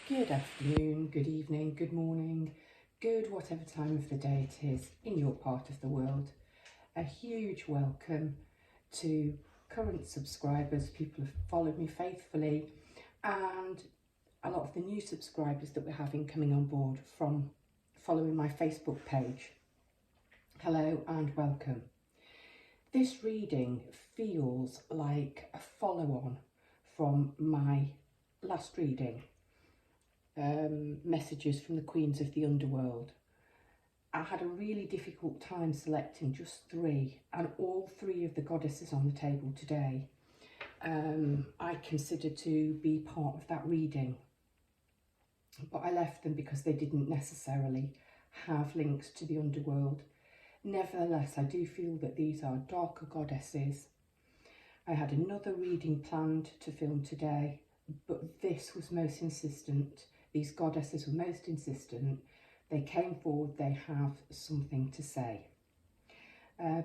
Good afternoon, good evening, good morning, good whatever time of the day it is in your part of the world. A huge welcome to current subscribers, people who have followed me faithfully, and a lot of the new subscribers that we're having coming on board from following my Facebook page. Hello and welcome. This reading feels like a follow-on from my last reading. Messages from the Queens of the Underworld. I had a really difficult time selecting just three, and all three of the goddesses on the table today I consider to be part of that reading, but I left them because they didn't necessarily have links to the underworld. Nevertheless, I do feel that these are darker goddesses. I had another reading planned to film today, but this was most insistent. These goddesses were most insistent. They came forward, they have something to say.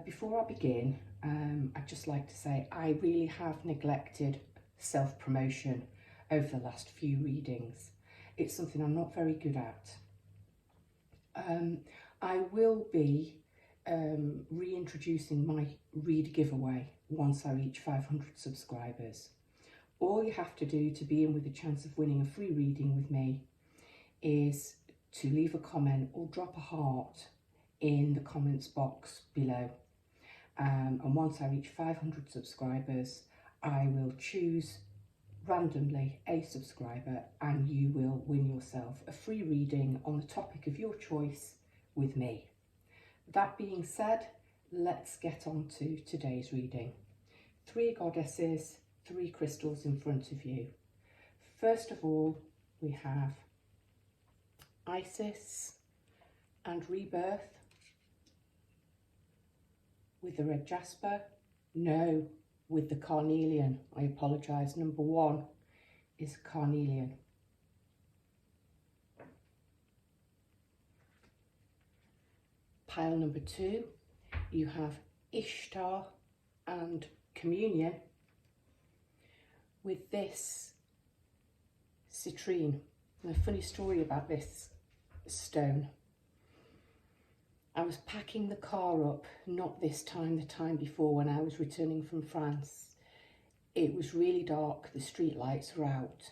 Before I begin, I'd just like to say I really have neglected self-promotion over the last few readings. It's something I'm not very good at. I will be reintroducing my read giveaway once I reach 500 subscribers. All you have to do to be in with a chance of winning a free reading with me is to leave a comment or drop a heart in the comments box below. And once I reach 500 subscribers, I will choose randomly a subscriber and you will win yourself a free reading on the topic of your choice with me. That being said, let's get on to today's reading. Three goddesses, three crystals in front of you. First of all, we have Isis and Rebirth with the red jasper. No, with the carnelian. I apologise. Number one is carnelian. Pile number two, you have Ishtar and communion with this citrine. And a funny story about this stone. I was packing the car up, not this time, the time before when I was returning from France. It was really dark, the street lights were out,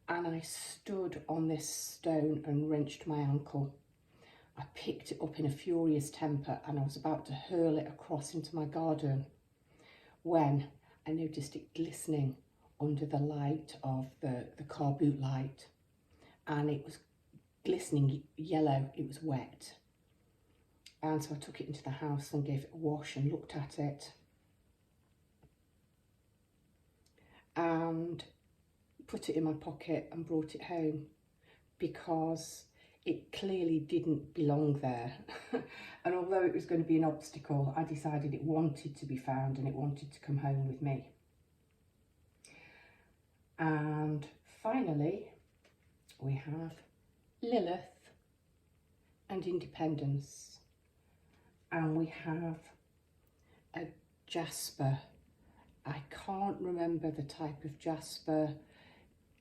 and I stood on this stone and wrenched my ankle. I picked it up in a furious temper and I was about to hurl it across into my garden when I noticed it glistening under the light of the car boot light, and it was glistening yellow, it was wet. And so I took it into the house and gave it a wash and looked at it and put it in my pocket and brought it home because it clearly didn't belong there. And although it was going to be an obstacle, I decided it wanted to be found and it wanted to come home with me. And finally, we have Lilith and independence. And we have a jasper. I can't remember the type of jasper.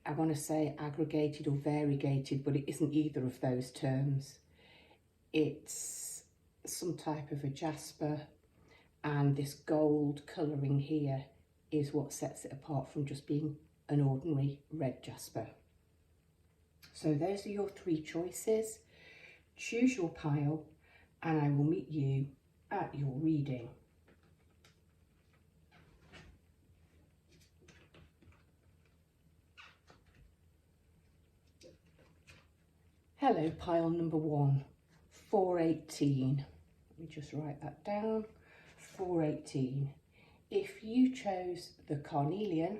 I want to say aggregated or variegated, but it isn't either of those terms. It's some type of a jasper, and this gold colouring here is what sets it apart from just being an ordinary red jasper. So those are your three choices. Choose your pile and I will meet you at your reading. Hello, pile number one, 418. Let me just write that down, 418. If you chose the carnelian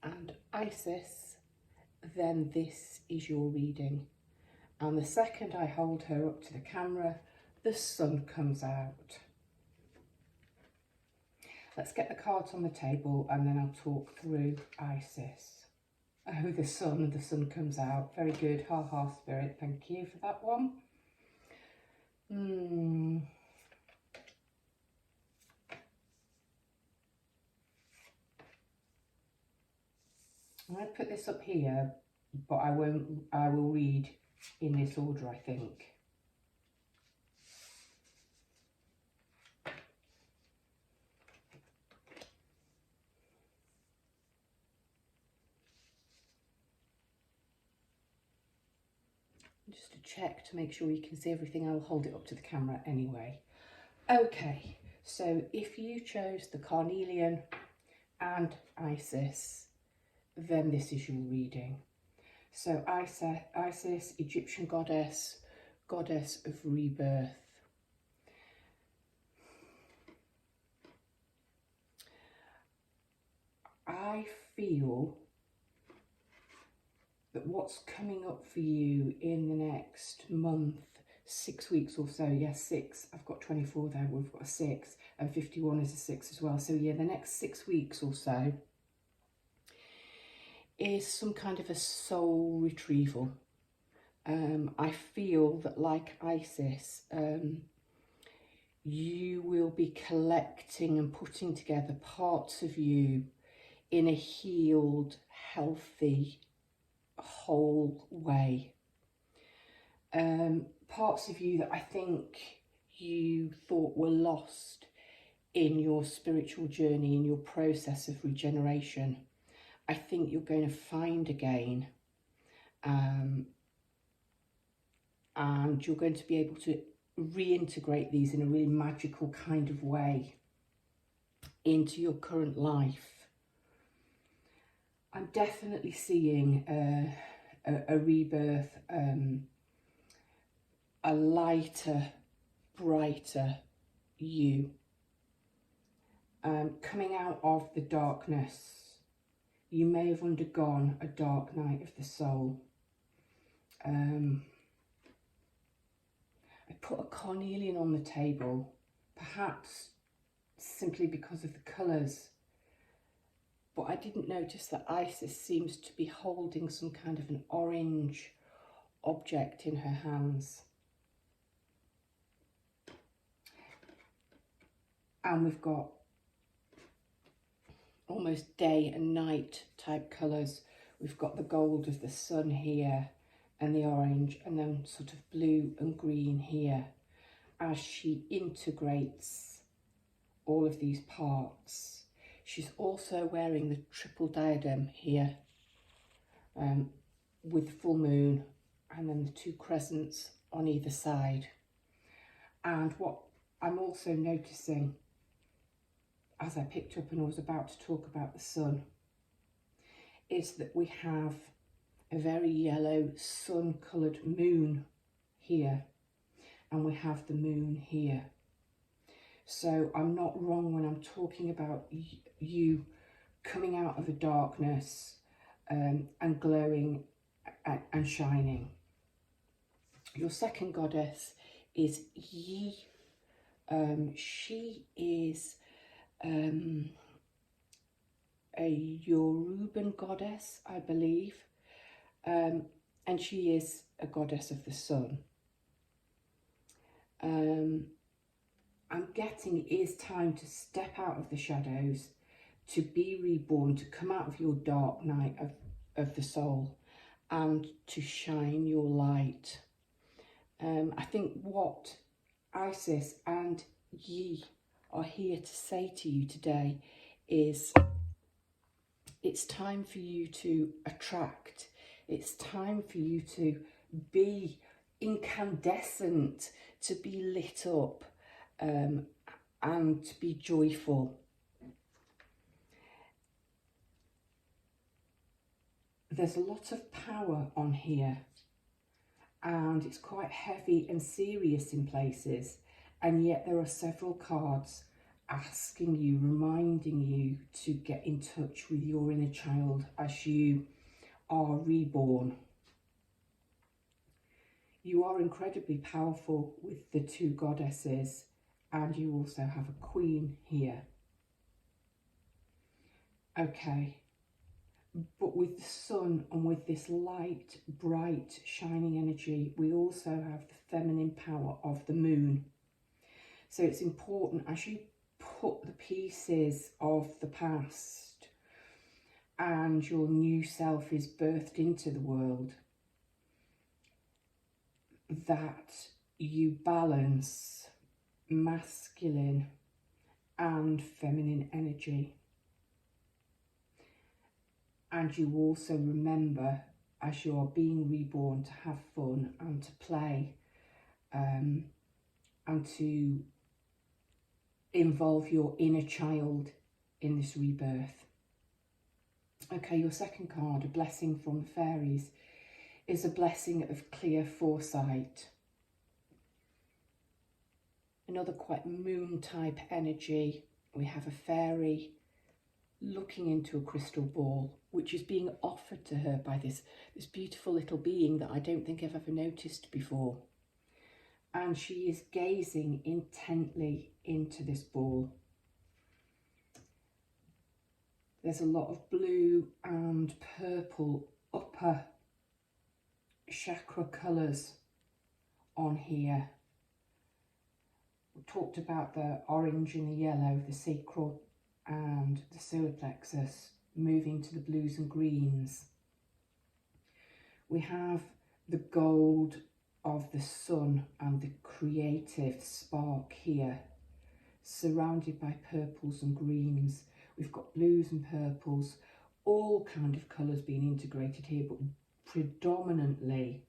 and Isis, then this is your reading. And the second I hold her up to the camera, the sun comes out. Let's get the cards on the table and then I'll talk through Isis. Oh, the sun comes out. Very good. Ha ha, spirit. Thank you for that one. I'm going to put this up here, but I will read in this order, I think. Just to check to make sure you can see everything, I'll hold it up to the camera anyway. Okay, so if you chose the carnelian and Isis, then this is your reading. So Isis, Egyptian goddess, goddess of rebirth. I feel that what's coming up for you in the next month, 6 weeks or so, yes, 6, I've got 24 there, we've got a 6, and 51 is a 6 as well. So yeah, the next 6 weeks or so is some kind of a soul retrieval. I feel that like Isis, you will be collecting and putting together parts of you in a healed, healthy, whole way. Parts of you that I think you thought were lost in your spiritual journey, in your process of regeneration, I think you're going to find again. And you're going to be able to reintegrate these in a really magical kind of way into your current life. I'm definitely seeing a rebirth, a lighter, brighter you, coming out of the darkness. You may have undergone a dark night of the soul. I put a carnelian on the table, perhaps simply because of the colours, but I didn't notice that Isis seems to be holding some kind of an orange object in her hands. And we've got almost day and night type colours. We've got the gold of the sun here and the orange, and then sort of blue and green here as she integrates all of these parts. She's also wearing the triple diadem here, with the full moon and then the 2 crescents on either side. And what I'm also noticing, as I picked up and I was about to talk about the sun, is that we have a very yellow sun-coloured moon here, and we have the moon here. So I'm not wrong when I'm talking about you coming out of the darkness and glowing and shining. Your second goddess is Yi. She is a Yoruban goddess, I believe, and she is a goddess of the sun. I'm getting it is time to step out of the shadows, to be reborn, to come out of your dark night of the soul and to shine your light. I think what Isis and Yi are here to say to you today is it's time for you to attract. It's time for you to be incandescent, to be lit up, and to be joyful. There's a lot of power on here, and it's quite heavy and serious in places, and yet there are several cards asking you, reminding you to get in touch with your inner child as you are reborn. You are incredibly powerful with the 2 goddesses, and you also have a queen here. Okay, but with the sun and with this light, bright, shining energy, we also have the feminine power of the moon. So it's important as you put the pieces of the past and your new self is birthed into the world, that you balance masculine and feminine energy. And you also remember, as you are being reborn, to have fun and to play, and to involve your inner child in this rebirth. Okay, your second card, a blessing from the fairies, is a blessing of clear foresight. Another quite moon type energy. We have a fairy looking into a crystal ball, which is being offered to her by this beautiful little being that I don't think I've ever noticed before. And she is gazing intently into this ball. There's a lot of blue and purple upper chakra colours on here. We talked about the orange and the yellow, the sacral and the solar plexus, moving to the blues and greens. We have the gold of the sun and the creative spark here, surrounded by purples and greens. We've got blues and purples, all kind of colours being integrated here, but predominantly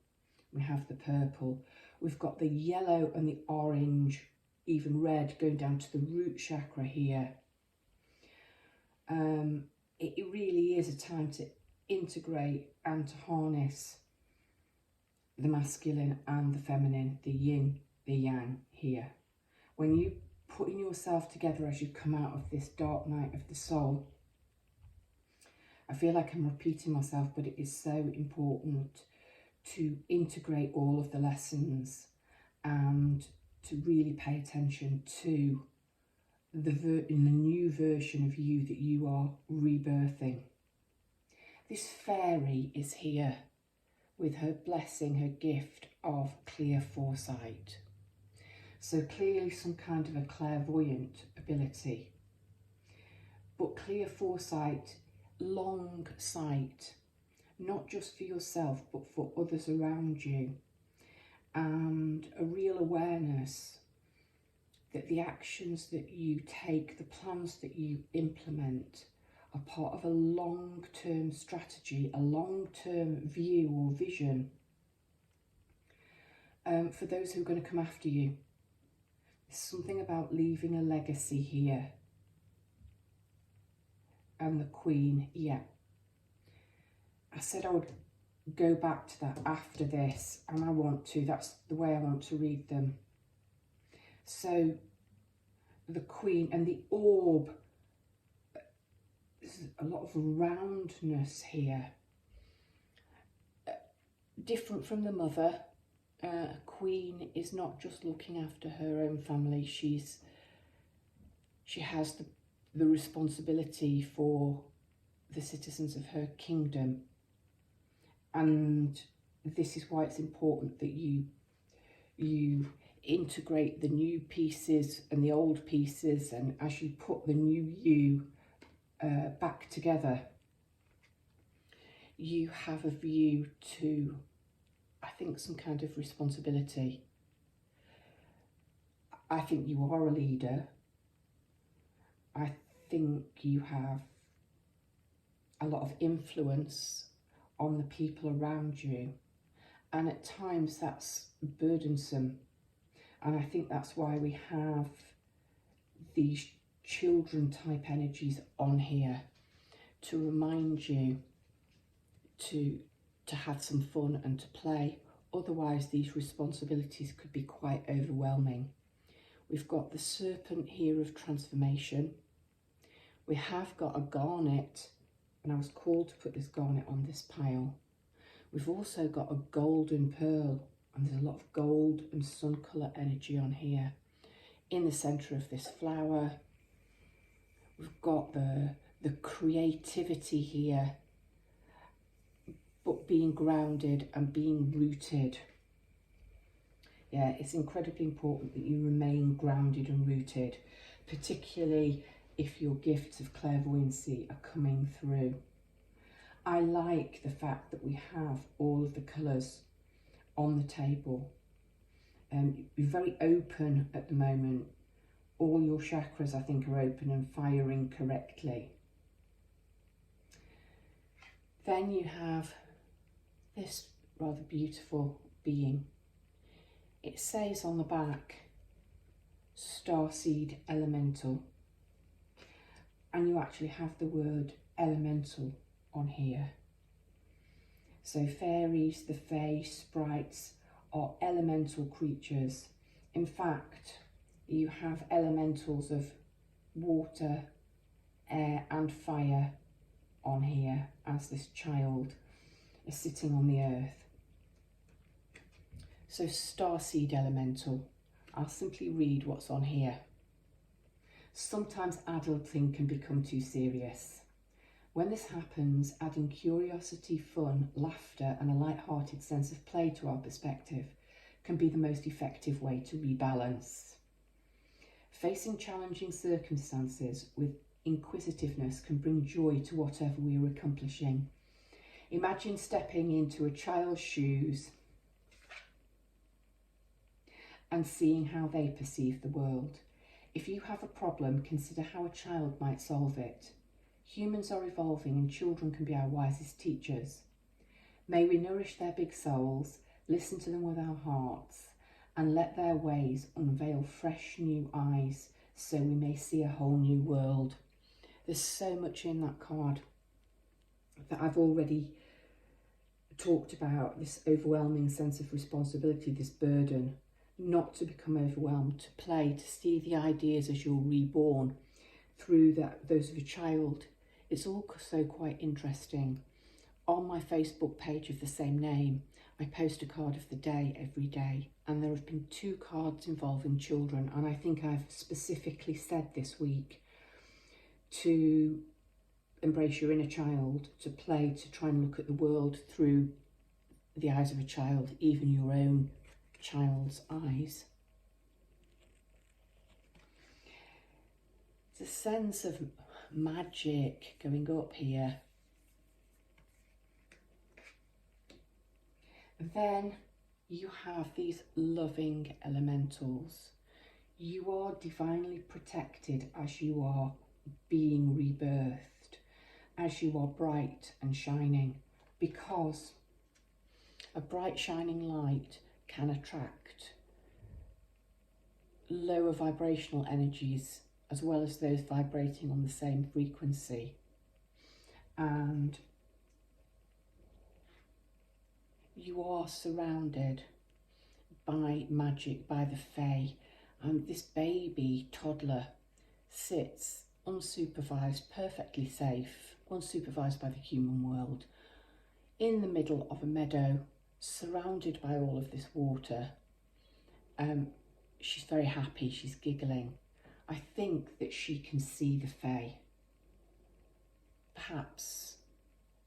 we have the purple. We've got the yellow and the orange, even red, going down to the root chakra here. It really is a time to integrate and to harness the masculine and the feminine, the yin, the yang here. When you putting yourself together as you come out of this dark night of the soul, I feel like I'm repeating myself, but it is so important to integrate all of the lessons and to really pay attention to the new version of you that you are rebirthing. This fairy is here with her blessing, her gift of clear foresight. So clearly some kind of a clairvoyant ability, but clear foresight, long sight, not just for yourself, but for others around you, and a real awareness that the actions that you take, the plans that you implement, are part of a long-term strategy, a long-term view or vision for those who are going to come after you. There's something about leaving a legacy here. And the Queen, yeah. I said I would go back to that after this, and I want to. That's the way I want to read them. So the Queen and the orb, there's a lot of roundness here. Different from the mother, Queen is not just looking after her own family. She has the responsibility for the citizens of her kingdom. And this is why it's important that you integrate the new pieces and the old pieces, and as you put the new you back together, you have a view to, I think, some kind of responsibility. I think you are a leader. I think you have a lot of influence on the people around you, and at times that's burdensome. And I think that's why we have these children type energies on here, to remind you to have some fun and to play. Otherwise these responsibilities could be quite overwhelming. We've got the serpent here of transformation. We have got a garnet, and I was called to put this garnet on this pile. We've also got a golden pearl, and there's a lot of gold and sun colour energy on here. In the centre of this flower, we've got the creativity here, but being grounded and being rooted. Yeah, it's incredibly important that you remain grounded and rooted, particularly if your gifts of clairvoyancy are coming through. I like the fact that we have all of the colours on the table. You're very open at the moment. All your chakras, I think, are open and firing correctly. Then you have this rather beautiful being. It says on the back, Starseed Elemental. And you actually have the word elemental on here. So fairies, the fae, sprites are elemental creatures. In fact, you have elementals of water, air and fire on here as this child is sitting on the earth. So Starseed Elemental, I'll simply read what's on here. Sometimes adulting can become too serious. When this happens, adding curiosity, fun, laughter and a light-hearted sense of play to our perspective can be the most effective way to rebalance. Facing challenging circumstances with inquisitiveness can bring joy to whatever we are accomplishing. Imagine stepping into a child's shoes and seeing how they perceive the world. If you have a problem, consider how a child might solve it. Humans are evolving and children can be our wisest teachers. May we nourish their big souls, listen to them with our hearts, and let their ways unveil fresh new eyes so we may see a whole new world. There's so much in that card that I've already talked about, this overwhelming sense of responsibility, this burden, not to become overwhelmed, to play, to see the ideas as you're reborn through those of a child. It's also quite interesting. On my Facebook page of the same name, I post a card of the day every day, and there have been 2 cards involving children, and I think I've specifically said this week to embrace your inner child, to play, to try and look at the world through the eyes of a child, even your own child's eyes. It's a sense of magic going up here. Then you have these loving elementals. You are divinely protected as you are being rebirthed, as you are bright and shining, because a bright shining light can attract lower vibrational energies as well as those vibrating on the same frequency. And you are surrounded by magic, by the fae, and this baby toddler sits unsupervised, perfectly safe, unsupervised by the human world, in the middle of a meadow, surrounded by all of this water. She's very happy, she's giggling. I think that she can see the fae. Perhaps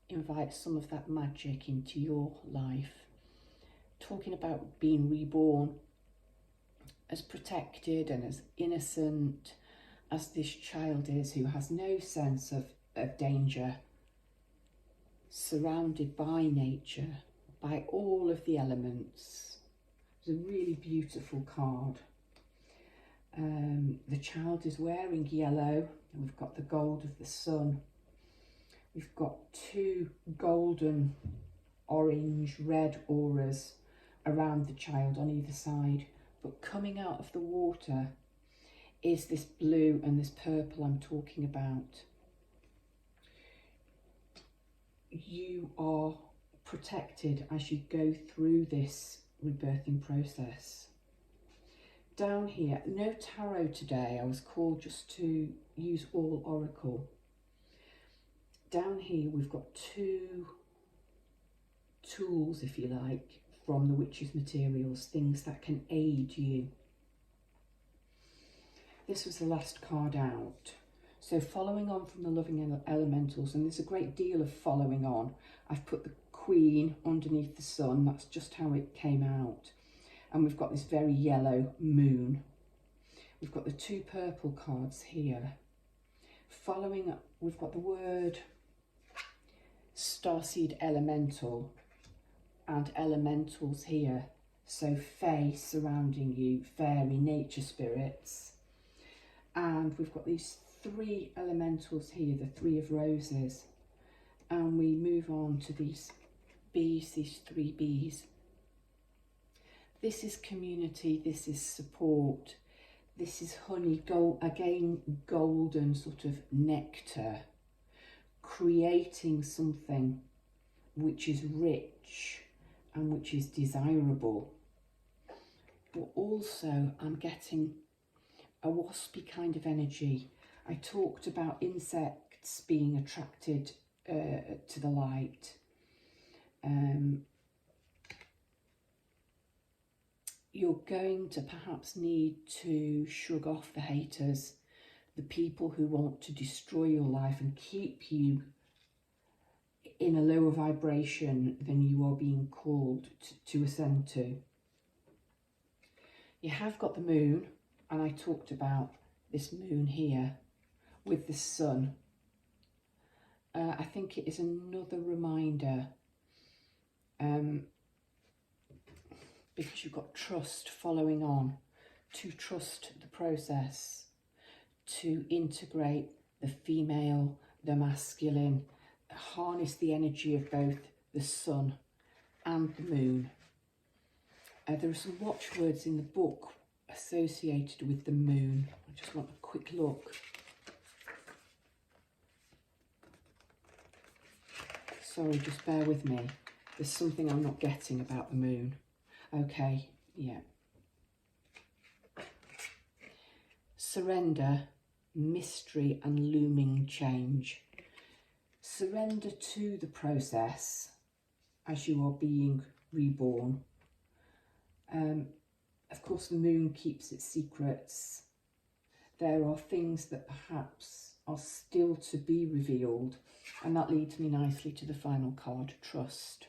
invite some of that magic into your life. Talking about being reborn, as protected and as innocent as this child is, who has no sense of danger, surrounded by nature, by all of the elements. It's a really beautiful card. The child is wearing yellow, and we've got the gold of the sun. We've got 2 golden, orange, red auras around the child on either side, but coming out of the water is this blue and this purple I'm talking about. You are protected as you go through this rebirthing process. Down here, no tarot today, I was called just to use all oracle. Down here we've got 2 tools, if you like, from the Witch's materials, things that can aid you. This was the last card out. So following on from the loving elementals, and there's a great deal of following on. I've put the Queen underneath the sun, that's just how it came out. And we've got this very yellow moon. We've got the 2 purple cards here. Following up, we've got the word starseed elemental and elementals here. So fae surrounding you, fairy, nature spirits. And we've got these 3 elementals here, the 3 of roses. And we move on to these bees, these 3 bees. This is community, this is support, this is honey, gold, again, golden sort of nectar, creating something which is rich and which is desirable. But also I'm getting a waspy kind of energy. I talked about insects being attracted to the light. You're going to perhaps need to shrug off the haters, the people who want to destroy your life and keep you in a lower vibration than you are being called to ascend to. You have got the moon, and I talked about this moon here with the sun. I think it is another reminder, because you've got trust following on, to trust the process, to integrate the female, the masculine, harness the energy of both the sun and the moon. There are some watchwords in the book associated with the moon. I just want a quick look. Sorry, just bear with me. There's something I'm not getting about the moon. Okay, yeah. Surrender, mystery and looming change. Surrender to the process as you are being reborn. Of course, the moon keeps its secrets. There are things that perhaps are still to be revealed, and that leads me nicely to the final card, trust.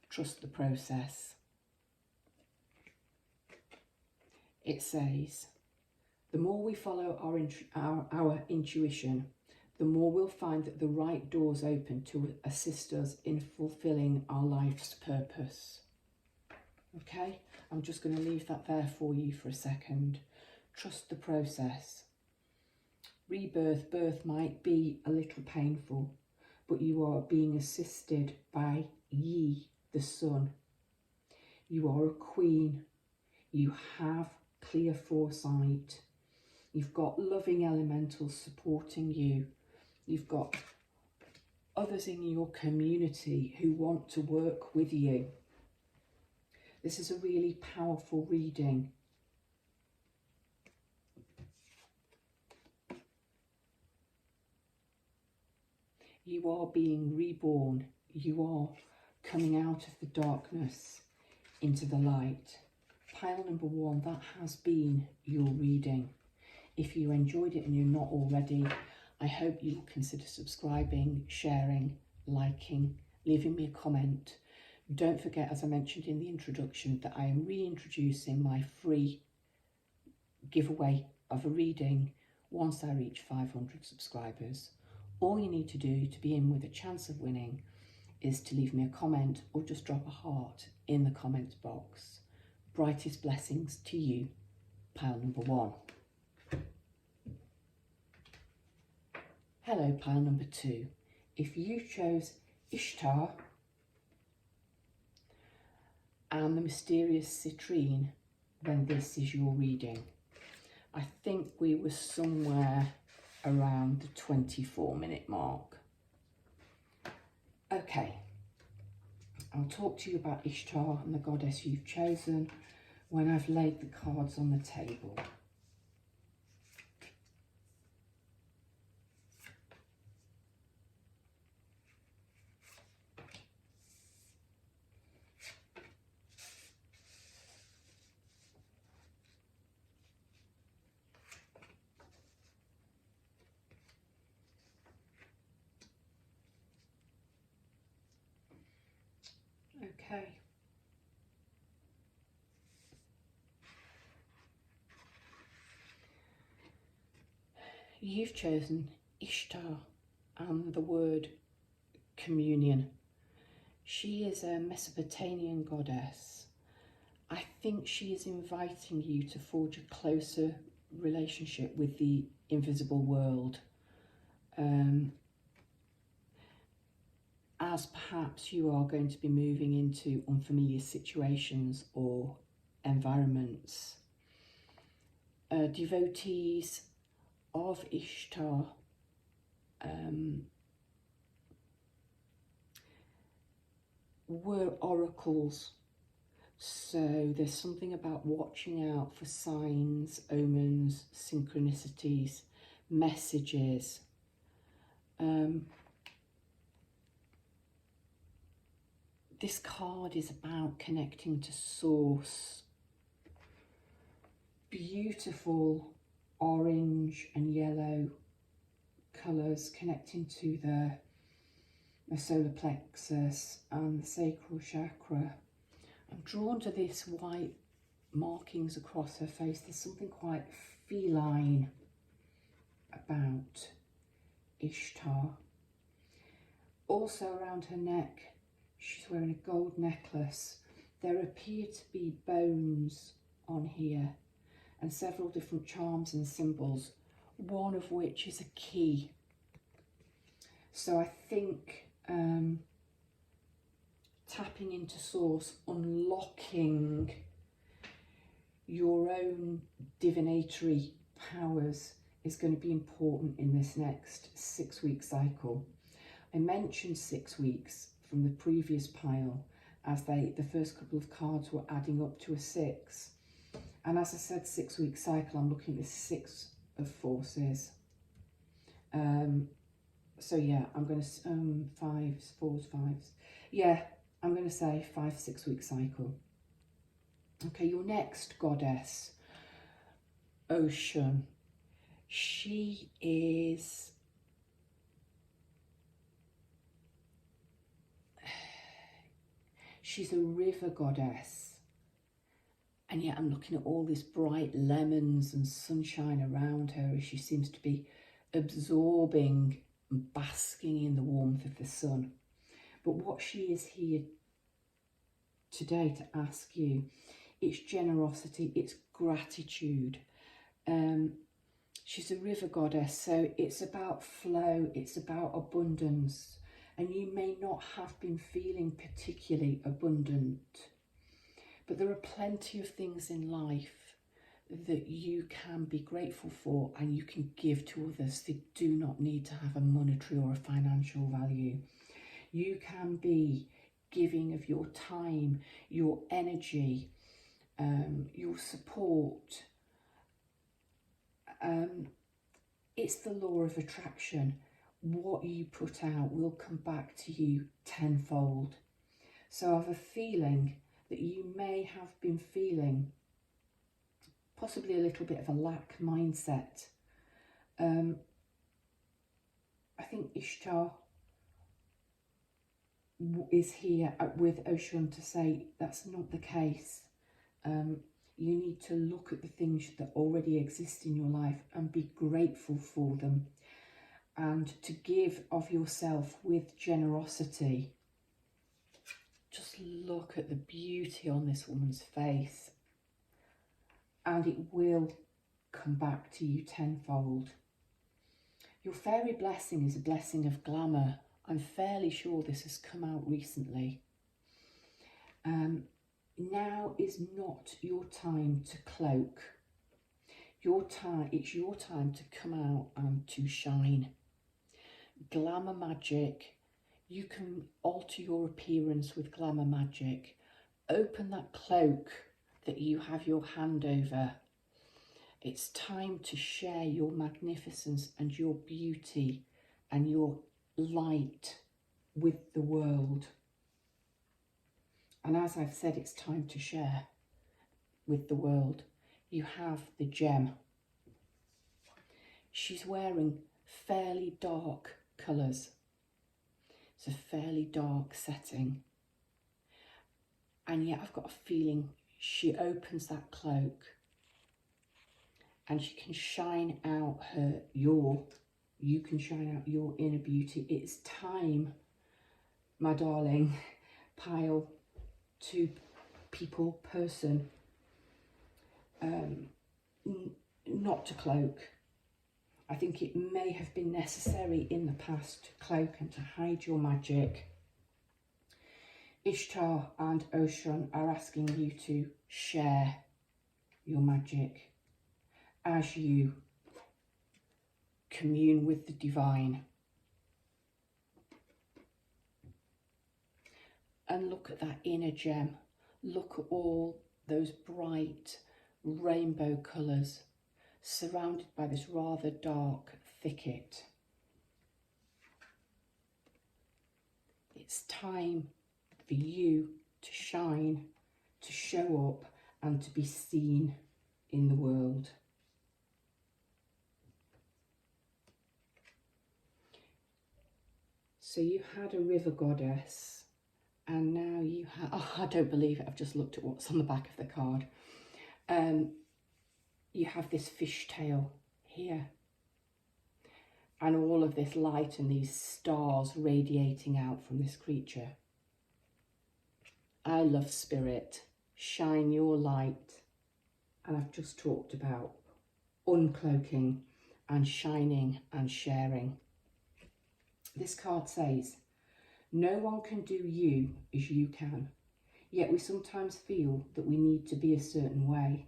Trust the process. It says, the more we follow our intuition, the more we'll find that the right doors open to assist us in fulfilling our life's purpose. Okay, I'm just going to leave that there for you for a second. Trust the process. Rebirth, birth might be a little painful, but you are being assisted by ye, the sun. You are a queen. You have clear foresight. You've got loving elementals supporting you. You've got others in your community who want to work with you. This is a really powerful reading. You are being reborn. You are coming out of the darkness into the light. Pile number 1, that has been your reading. If you enjoyed it and you're not already, I hope you will consider subscribing, sharing, liking, leaving me a comment. Don't forget, as I mentioned in the introduction, that I am reintroducing my free giveaway of a reading once I reach 500 subscribers. All you need to do to be in with a chance of winning is to leave me a comment or just drop a heart in the comments box. Brightest blessings to you, pile number 1. Hello, pile number 2. If you chose Ishtar and the mysterious citrine, then this is your reading. I think we were somewhere around the 24-minute mark. Okay, I'll talk to you about Ishtar and the goddess you've chosen when I've laid the cards on the table. Okay. You've chosen Ishtar and the word communion. She is a Mesopotamian goddess. I think she is inviting you to forge a closer relationship with the invisible world. As perhaps you are going to be moving into unfamiliar situations or environments. Devotees of Ishtar were oracles, so there's something about watching out for signs, omens, synchronicities, messages. This card is about connecting to source. Beautiful orange and yellow colours connecting to the solar plexus and the sacral chakra. I'm drawn to this white markings across her face. There's something quite feline about Ishtar. Also around her neck, she's wearing a gold necklace. There appear to be bones on here and several different charms and symbols, one of which is a key. So I think tapping into source, unlocking your own divinatory powers is going to be important in this next 6-week cycle. I mentioned 6 weeks from the previous pile as the first couple of cards were adding up to a 6. And as I said, 6-week cycle, I'm looking at the 6 of forces. So yeah, I'm going to, 5s, 4s, 5s. Yeah, I'm going to say 5-6 week cycle. Okay, your next goddess, Ocean. She's a river goddess. And yet I'm looking at all these bright lemons and sunshine around her as she seems to be absorbing and basking in the warmth of the sun. But what she is here today to ask you, it's generosity, it's gratitude. She's a river goddess, so it's about flow, it's about abundance. And you may not have been feeling particularly abundant, but there are plenty of things in life that you can be grateful for and you can give to others. They do not need to have a monetary or a financial value. You can be giving of your time, your energy, your support. It's the law of attraction. What you put out will come back to you tenfold. So I have a feeling that you may have been feeling possibly a little bit of a lack mindset. I think Ishtar is here with Ocean to say that's not the case. You need to look at the things that already exist in your life and be grateful for them, and to give of yourself with generosity. Just look at the beauty on this woman's face and it will come back to you tenfold. Your fairy blessing is a blessing of glamour. I'm fairly sure this has come out recently. Now is not your time to cloak. It's your time to come out and to shine. Glamour magic. You can alter your appearance with glamour magic. Open that cloak that you have your hand over. It's time to share your magnificence and your beauty and your light with the world. And as I've said, it's time to share with the world. You have the gem. She's wearing fairly dark colours. It's a fairly dark setting. And yet I've got a feeling she opens that cloak and she can shine out you can shine out your inner beauty. It's time my darling pile to people, person, not to cloak. I think it may have been necessary in the past to cloak and to hide your magic. Ishtar and Ocean are asking you to share your magic as you commune with the divine. And look at that inner gem. Look at all those bright rainbow colours surrounded by this rather dark thicket. It's time for you to shine, to show up and to be seen in the world. So you had a river goddess, and now you have, oh, I don't believe it, I've just looked at what's on the back of the card. You have this fishtail here, and all of this light and these stars radiating out from this creature. I love spirit, shine your light, and I've just talked about uncloaking and shining and sharing. This card says, no one can do you as you can, yet we sometimes feel that we need to be a certain way,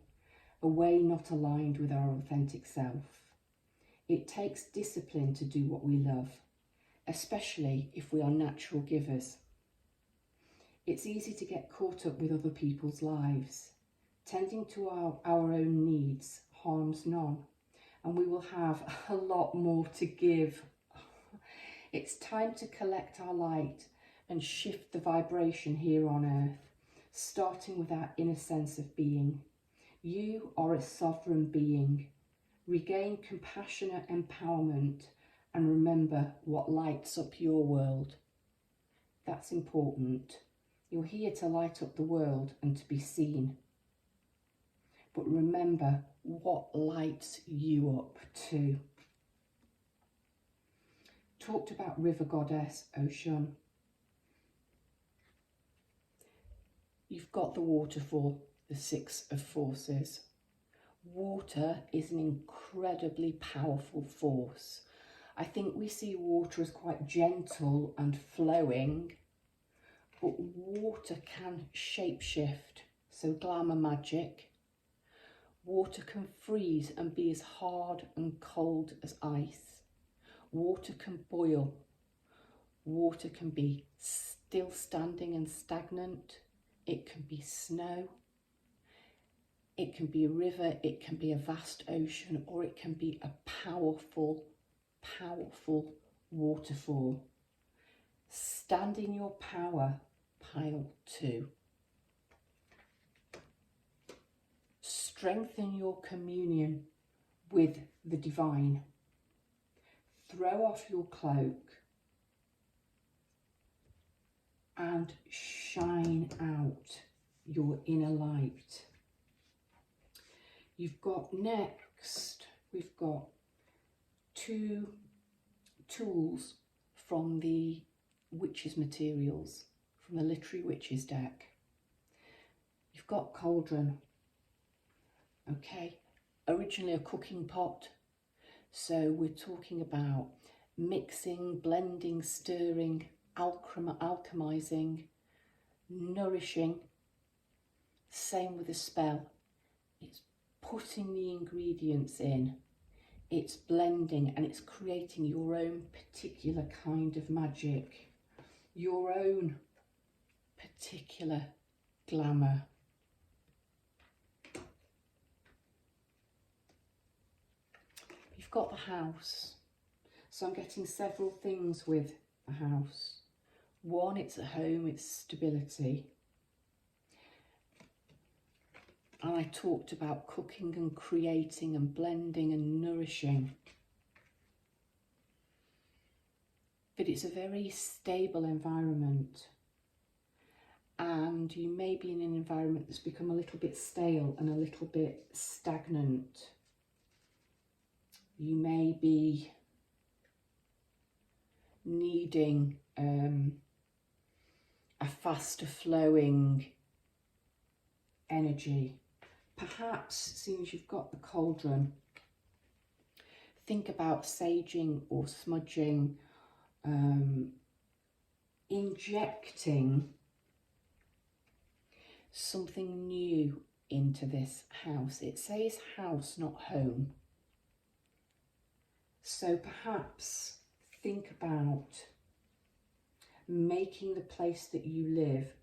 a way not aligned with our authentic self. It takes discipline to do what we love, especially if we are natural givers. It's easy to get caught up with other people's lives. Tending to our own needs harms none, and we will have a lot more to give. It's time to collect our light and shift the vibration here on earth, starting with our inner sense of being. You are a sovereign being. Regain compassionate empowerment and remember what lights up your world. That's important. You're here to light up the world and to be seen. But remember what lights you up too. Talked about river goddess, Ocean. You've got the waterfall, the Six of Forces. Water is an incredibly powerful force. I think we see water as quite gentle and flowing, but water can shapeshift, so glamour magic. Water can freeze and be as hard and cold as ice. Water can boil. Water can be still standing and stagnant. It can be snow. It can be a river, it can be a vast ocean, or it can be a powerful, powerful waterfall. Stand in your power, pile 2. Strengthen your communion with the divine. Throw off your cloak and shine out your inner light. You've got next, we've got 2 tools from the Witches materials, from the Literary Witches deck. You've got cauldron, okay, originally a cooking pot. So we're talking about mixing, blending, stirring, alchemizing, nourishing. Same with a spell. It's putting the ingredients in, it's blending, and it's creating your own particular kind of magic, your own particular glamour. You've got the house. So I'm getting several things with the house. One, it's a home, it's stability. And I talked about cooking and creating and blending and nourishing. But it's a very stable environment. And you may be in an environment that's become a little bit stale and a little bit stagnant. You may be needing a faster flowing energy. Perhaps, seeing as you've got the cauldron, think about saging or smudging, injecting something new into this house. It says house, not home. So perhaps think about making the place that you live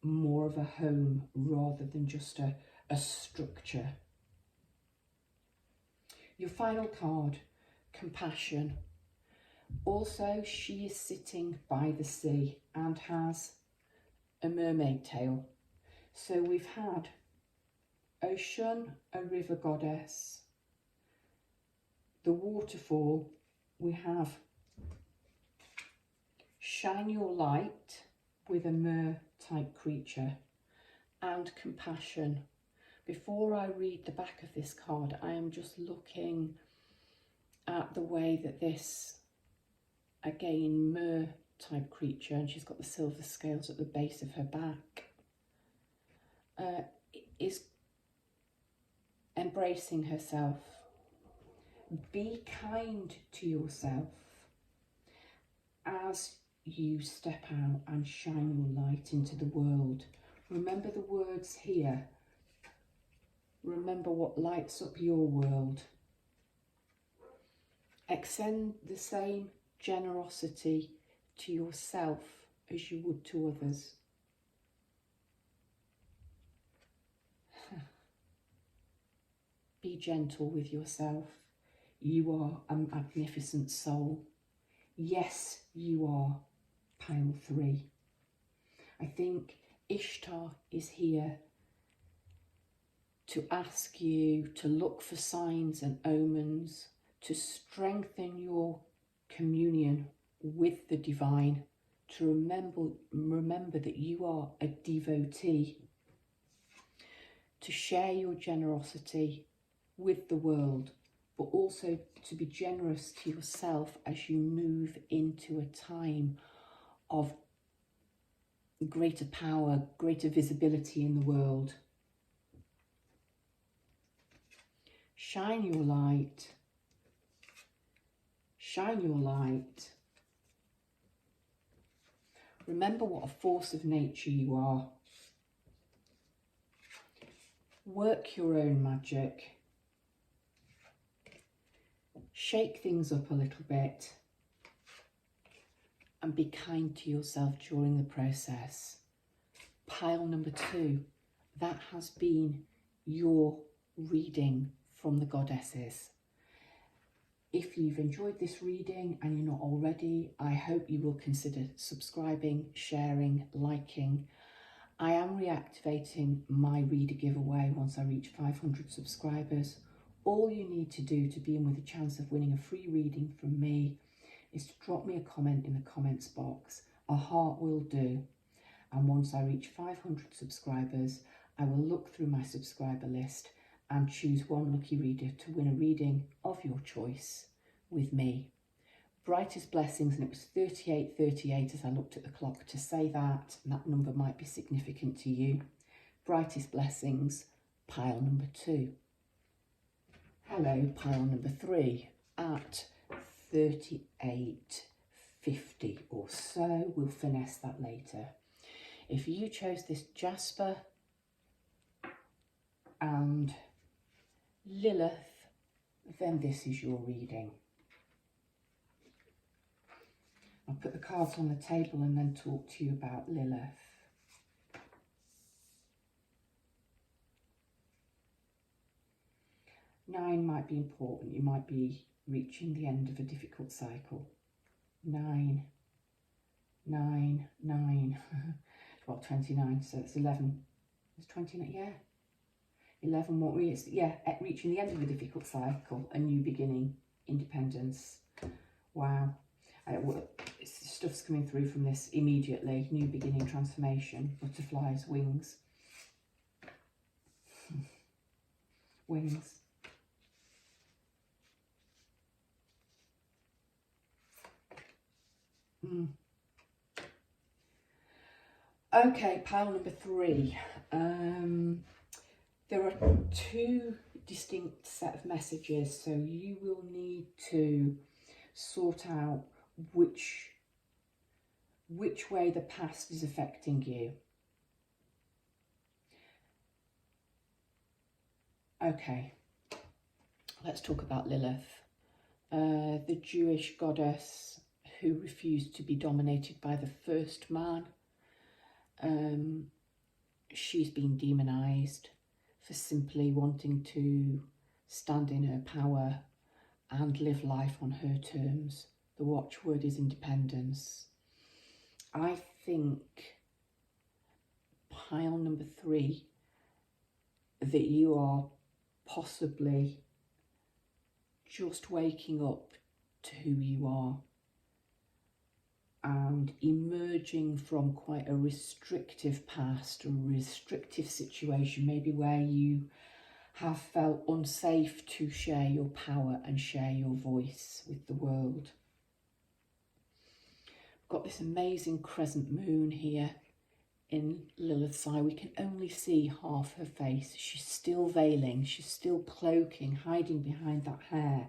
more of a home rather than just a structure. Your final card, compassion. Also, she is sitting by the sea and has a mermaid tail. So we've had ocean, a river goddess, the waterfall, we have shine your light with a mer type creature, and compassion. Before I read the back of this card, I am just looking at the way that this, again, mer type creature, and she's got the silver scales at the base of her back, is embracing herself. Be kind to yourself as you step out and shine your light into the world. Remember the words here. Remember what lights up your world. Extend the same generosity to yourself as you would to others. Be gentle with yourself. You are a magnificent soul. Yes, you are. Pile 3. I think Ishtar is here to ask you to look for signs and omens, to strengthen your communion with the divine, to remember that you are a devotee, to share your generosity with the world, but also to be generous to yourself as you move into a time of greater power, greater visibility in the world. Shine your light. Shine your light. Remember what a force of nature you are. Work your own magic. Shake things up a little bit and be kind to yourself during the process. Pile number 2, that has been your reading from the goddesses. If you've enjoyed this reading and you're not already, I hope you will consider subscribing, sharing, liking. I am reactivating my reader giveaway once I reach 500 subscribers. All you need to do to be in with a chance of winning a free reading from me is to drop me a comment in the comments box. A heart will do. And once I reach 500 subscribers, I will look through my subscriber list and choose one lucky reader to win a reading of your choice with me. Brightest blessings, and it was 38:38 as I looked at the clock to say that, and that number might be significant to you. Brightest blessings, pile number 2. Hello, pile number 3 at 38:50 or so. We'll finesse that later. If you chose this Jasper and Lilith, then this is your reading. I'll put the cards on the table and then talk to you about Lilith. Nine might be important. You might be reaching the end of a difficult cycle. 9, 9, 9. Well, 29, so it's 11. It's 29, yeah. 11, what we, yeah, reaching the end of a difficult cycle, a new beginning, independence. Wow. Stuff's coming through from this immediately. New beginning, transformation, butterflies, wings. Wings. Okay, pile number 3. There are 2 distinct set of messages, so you will need to sort out which way the past is affecting you. Okay, let's talk about Lilith, the Jewish goddess who refused to be dominated by the first man. She's been demonized for simply wanting to stand in her power and live life on her terms. The watchword is independence. I think pile number 3, that you are possibly just waking up to who you are and emerging from quite a restrictive past, a restrictive situation, maybe where you have felt unsafe to share your power and share your voice with the world. Got this amazing crescent moon here in Lilith's eye. We can only see half her face. She's still veiling, she's still cloaking, hiding behind that hair.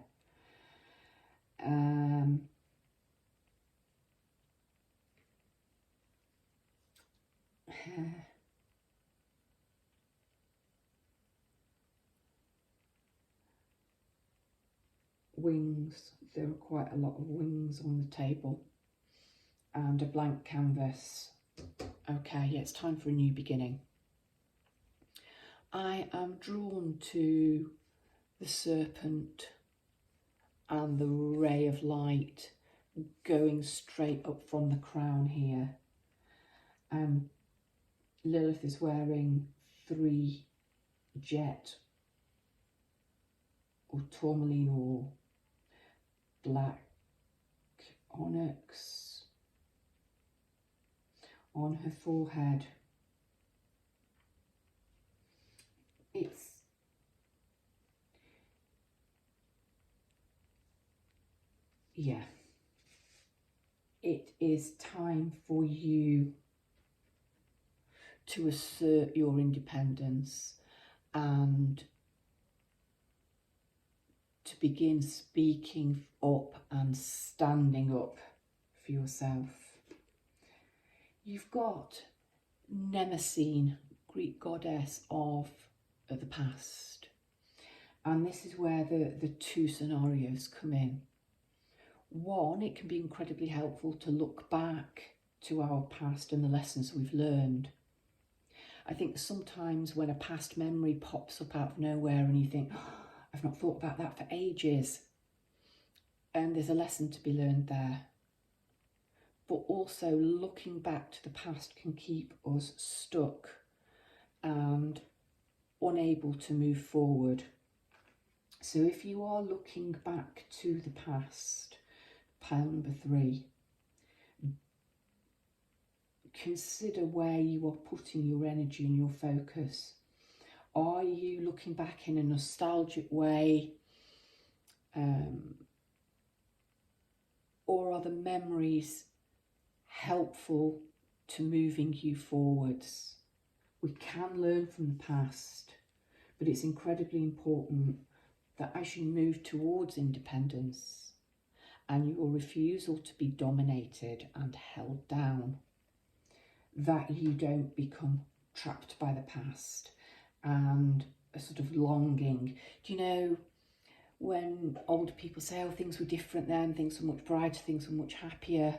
Wings, there are quite a lot of wings on the table, and a blank canvas. Okay, yeah, it's time for a new beginning. I am drawn to the serpent and the ray of light going straight up from the crown here. Lilith is wearing 3 jet or tourmaline or black onyx on her forehead. It is time for you to assert your independence and to begin speaking up and standing up for yourself. You've got Mnemosyne, Greek goddess of the past, and this is where the 2 scenarios come in. One, it can be incredibly helpful to look back to our past and the lessons we've learned. I think sometimes when a past memory pops up out of nowhere and you think, oh, I've not thought about that for ages, and there's a lesson to be learned there. But also looking back to the past can keep us stuck and unable to move forward. So if you are looking back to the past, pile number 3, consider where you are putting your energy and your focus. Are you looking back in a nostalgic way? Or are the memories helpful to moving you forwards? We can learn from the past, but it's incredibly important that as you move towards independence and your refusal to be dominated and held down, that you don't become trapped by the past and a sort of longing. Do you know when older people say, oh, things were different then, things were much brighter, things were much happier?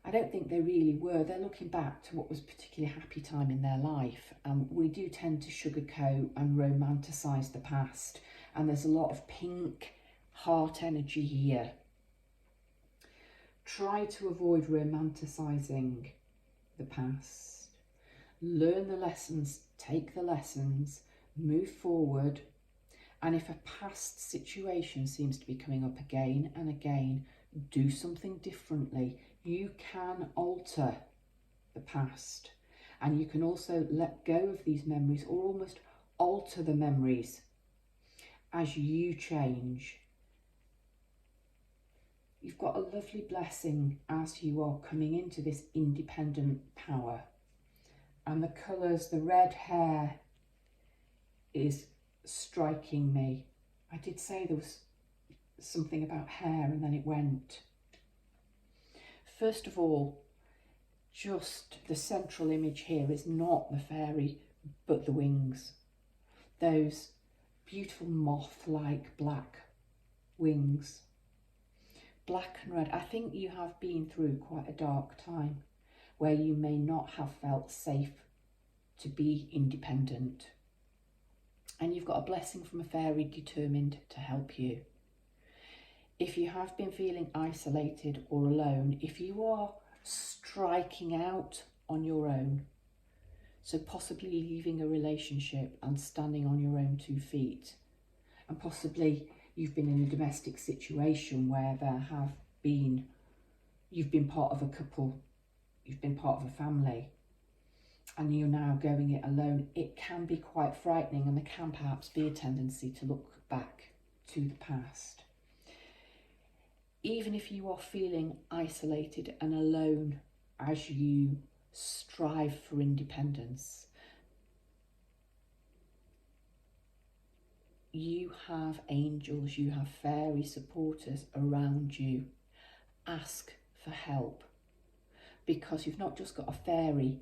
I don't think they really were. They're looking back to what was a particularly happy time in their life. We do tend to sugarcoat and romanticise the past, and there's a lot of pink heart energy here. Try to avoid romanticising the past. Learn the lessons, take the lessons, move forward, and if a past situation seems to be coming up again and again, do something differently. You can alter the past, and you can also let go of these memories or almost alter the memories as you change. You've got a lovely blessing as you are coming into this independent power. And the colours, the red hair is striking me. I did say there was something about hair and then it went. First of all, just the central image here is not the fairy, but the wings. Those beautiful moth-like black wings. Black and red. I think you have been through quite a dark time where you may not have felt safe to be independent. And you've got a blessing from a fairy determined to help you. If you have been feeling isolated or alone, if you are striking out on your own, so possibly leaving a relationship and standing on your own 2 feet, and possibly you've been in a domestic situation where you've been part of a couple, you've been part of a family, and you're now going it alone, it can be quite frightening, and there can perhaps be a tendency to look back to the past. Even if you are feeling isolated and alone as you strive for independence, you have angels, you have fairy supporters around you. Ask for help, because you've not just got a fairy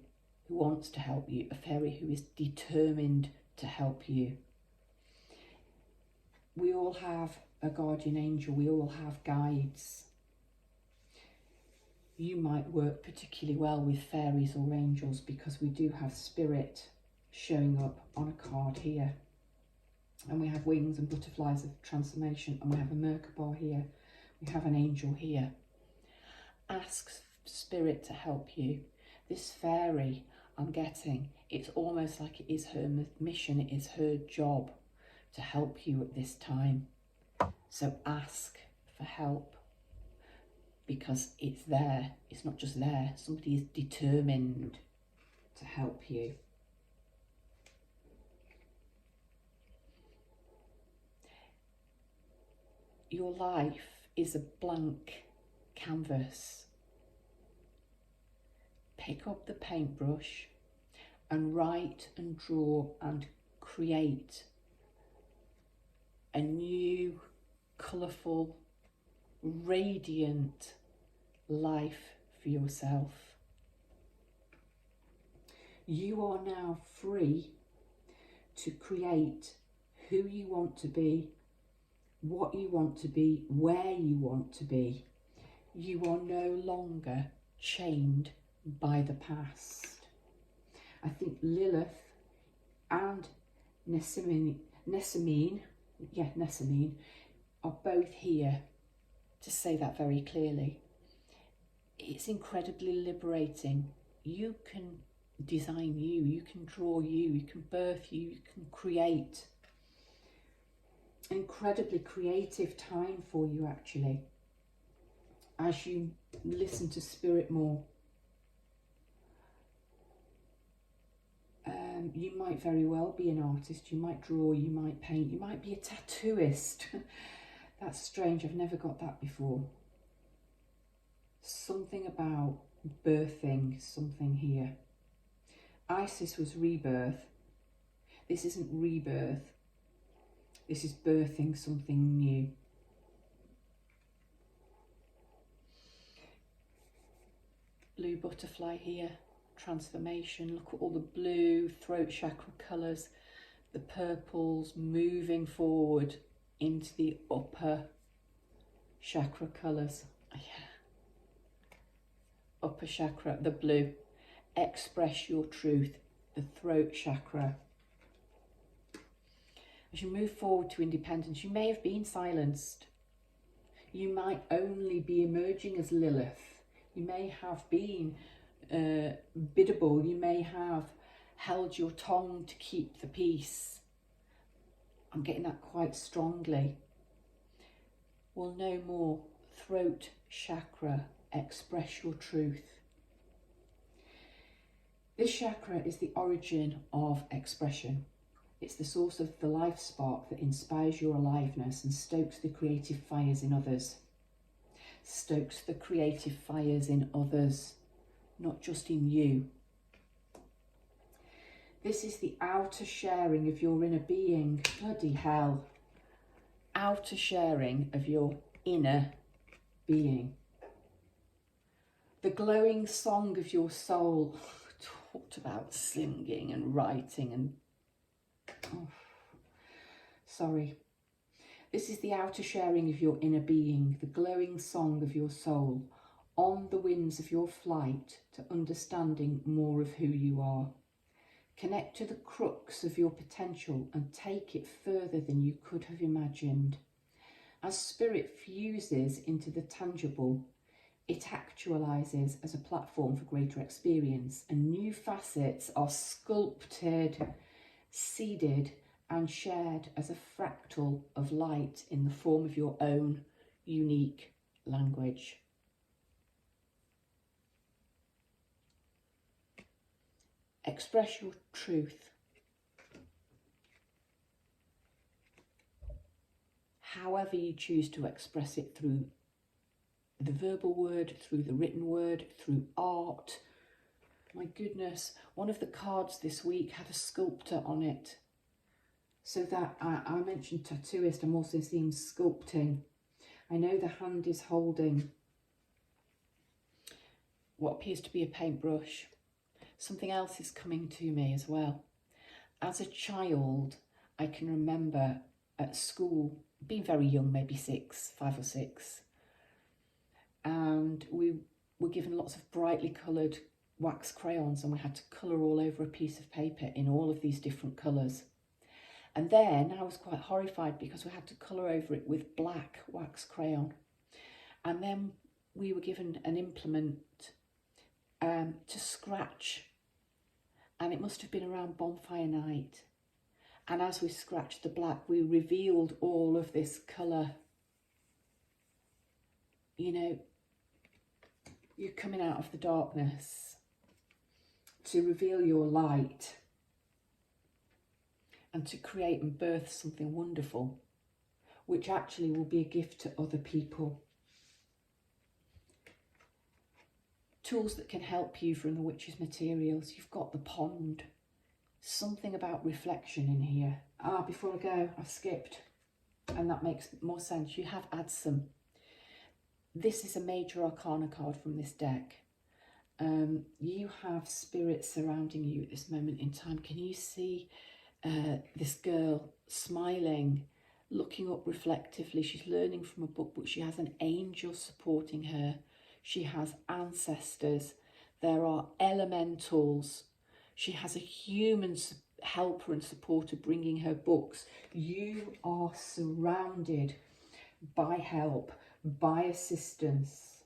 who wants to help you, a fairy who is determined to help you. We all have a guardian angel, we all have guides. You might work particularly well with fairies or angels because we do have spirit showing up on a card here. And we have wings and butterflies of transformation, and we have a Merkaba here, we have an angel here. Ask spirit to help you. This fairy I'm getting, it's almost like it is her mission, it is her job to help you at this time. So ask for help, because it's there. It's not just there. Somebody is determined to help you. Your life is a blank canvas. Pick up the paintbrush and write and draw and create a new, colourful, radiant life for yourself. You are now free to create who you want to be, what you want to be, where you want to be. You are no longer chained by the past. I think Lilith and Nessamine are both here to say that very clearly. It's incredibly liberating. You can design you can draw you can birth you can create. Incredibly creative time for you, actually, as you listen to spirit more. You might very well be an artist, you might draw, you might paint, you might be a tattooist. That's strange, I've never got that before. Something about birthing something here. Isis was rebirth. This isn't rebirth. This is birthing something new. Blue butterfly here, transformation. Look at all the blue throat chakra colours, the purples moving forward into the upper chakra colours. Upper chakra, the blue. Express your truth, the throat chakra. As you move forward to independence, you may have been silenced. You might only be emerging as Lilith. You may have been biddable. You may have held your tongue to keep the peace. I'm getting that quite strongly. Well, no more. Throat chakra, express your truth. This chakra is the origin of expression. It's the source of the life spark that inspires your aliveness and stokes the creative fires in others. Stokes the creative fires in others, not just in you. This is the outer sharing of your inner being. Bloody hell. Outer sharing of your inner being. The glowing song of your soul. Talked about singing and writing and... Oh, sorry. This is the outer sharing of your inner being, the glowing song of your soul, on the winds of your flight to understanding more of who you are. Connect to the crux of your potential and take it further than you could have imagined. As spirit fuses into the tangible, it actualizes as a platform for greater experience, and new facets are sculpted, seeded, and shared as a fractal of light in the form of your own unique language. Express your truth. However you choose to express it, through the verbal word, through the written word, through art. My goodness, one of the cards this week had a sculptor on it. So that, I mentioned tattooist, I'm also seeing sculpting. I know the hand is holding what appears to be a paintbrush. Something else is coming to me as well. As a child, I can remember at school, being very young, maybe 5 or 6, and we were given lots of brightly coloured wax crayons, and we had to colour all over a piece of paper in all of these different colours. And then I was quite horrified because we had to colour over it with black wax crayon. And then we were given an implement to scratch. And it must have been around bonfire night. And as we scratched the black, we revealed all of this colour. You know, you're coming out of the darkness to reveal your light, and to create and birth something wonderful, which actually will be a gift to other people. Tools that can help you from the witch's materials. You've got the pond. Something about reflection in here. Before I go, I've skipped, and that makes more sense. You have Adsum. This is a major arcana card from this deck. You have spirits surrounding you at this moment in time. Can you see this girl smiling, looking up reflectively? She's learning from a book, but she has an angel supporting her. She has ancestors. There are elementals. She has a human helper and supporter bringing her books. You are surrounded by help, by assistance,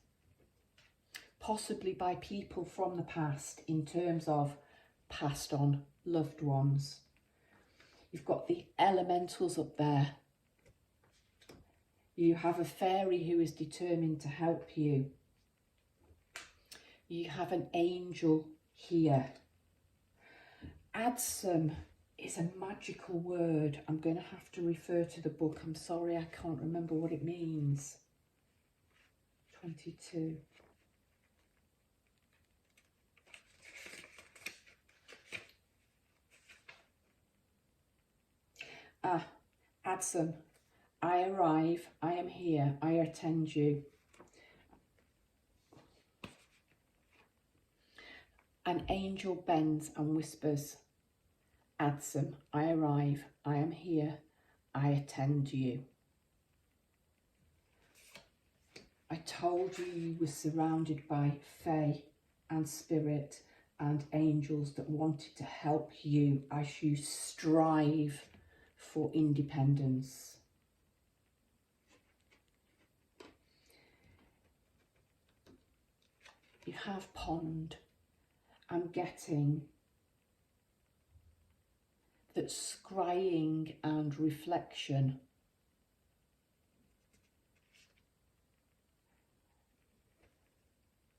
possibly by people from the past in terms of passed on loved ones. You've got the elementals up there. You have a fairy who is determined to help you. You have an angel here. Adsum is a magical word. I'm going to have to refer to the book. I'm sorry, I can't remember what it means. 22. Adsum. I arrive, I am here, I attend you. An angel bends and whispers. Adsum, I arrive, I am here, I attend you. I told you you were surrounded by fae and spirit and angels that wanted to help you as you strive for independence. You have pond. I'm getting that scrying and reflection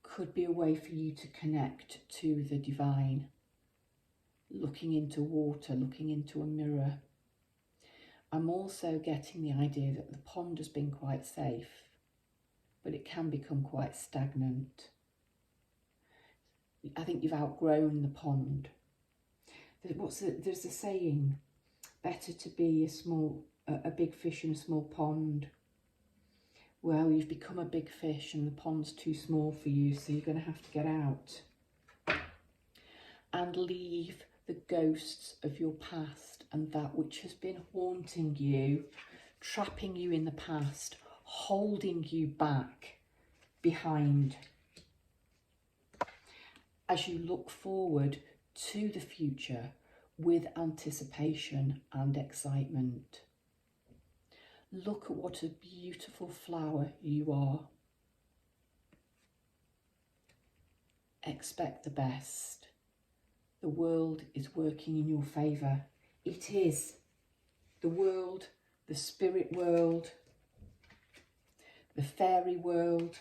could be a way for you to connect to the divine. Looking into water, looking into a mirror. I'm also getting the idea that the pond has been quite safe, but it can become quite stagnant. I think you've outgrown the pond. There's a saying, better to be a big fish in a small pond. Well, you've become a big fish and the pond's too small for you, so you're going to have to get out and leave the ghosts of your past and that which has been haunting you, trapping you in the past, holding you back behind. As you look forward to the future with anticipation and excitement. Look at what a beautiful flower you are. Expect the best. The world is working in your favour. It is. The world, the spirit world, the fairy world.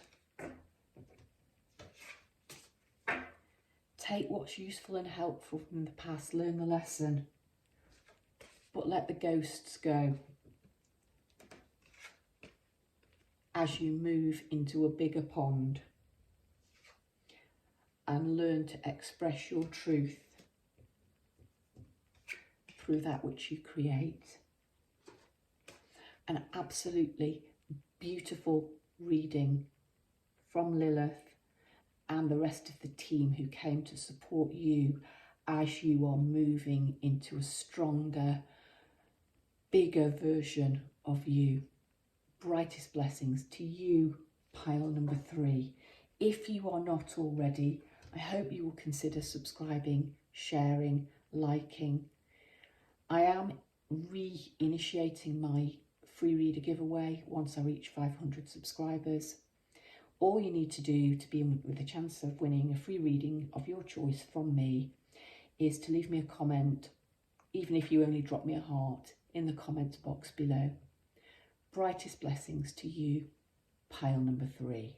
Take what's useful and helpful from the past, learn the lesson, but let the ghosts go as you move into a bigger pond and learn to express your truth through that which you create. An absolutely beautiful reading from Lilith and the rest of the team who came to support you as you are moving into a stronger, bigger version of you. Brightest blessings to you, pile number 3. If you are not already, I hope you will consider subscribing, sharing, liking. I am re-initiating my free reader giveaway once I reach 500 subscribers. All you need to do to be in with a chance of winning a free reading of your choice from me is to leave me a comment, even if you only drop me a heart, in the comments box below. Brightest blessings to you, pile number 3.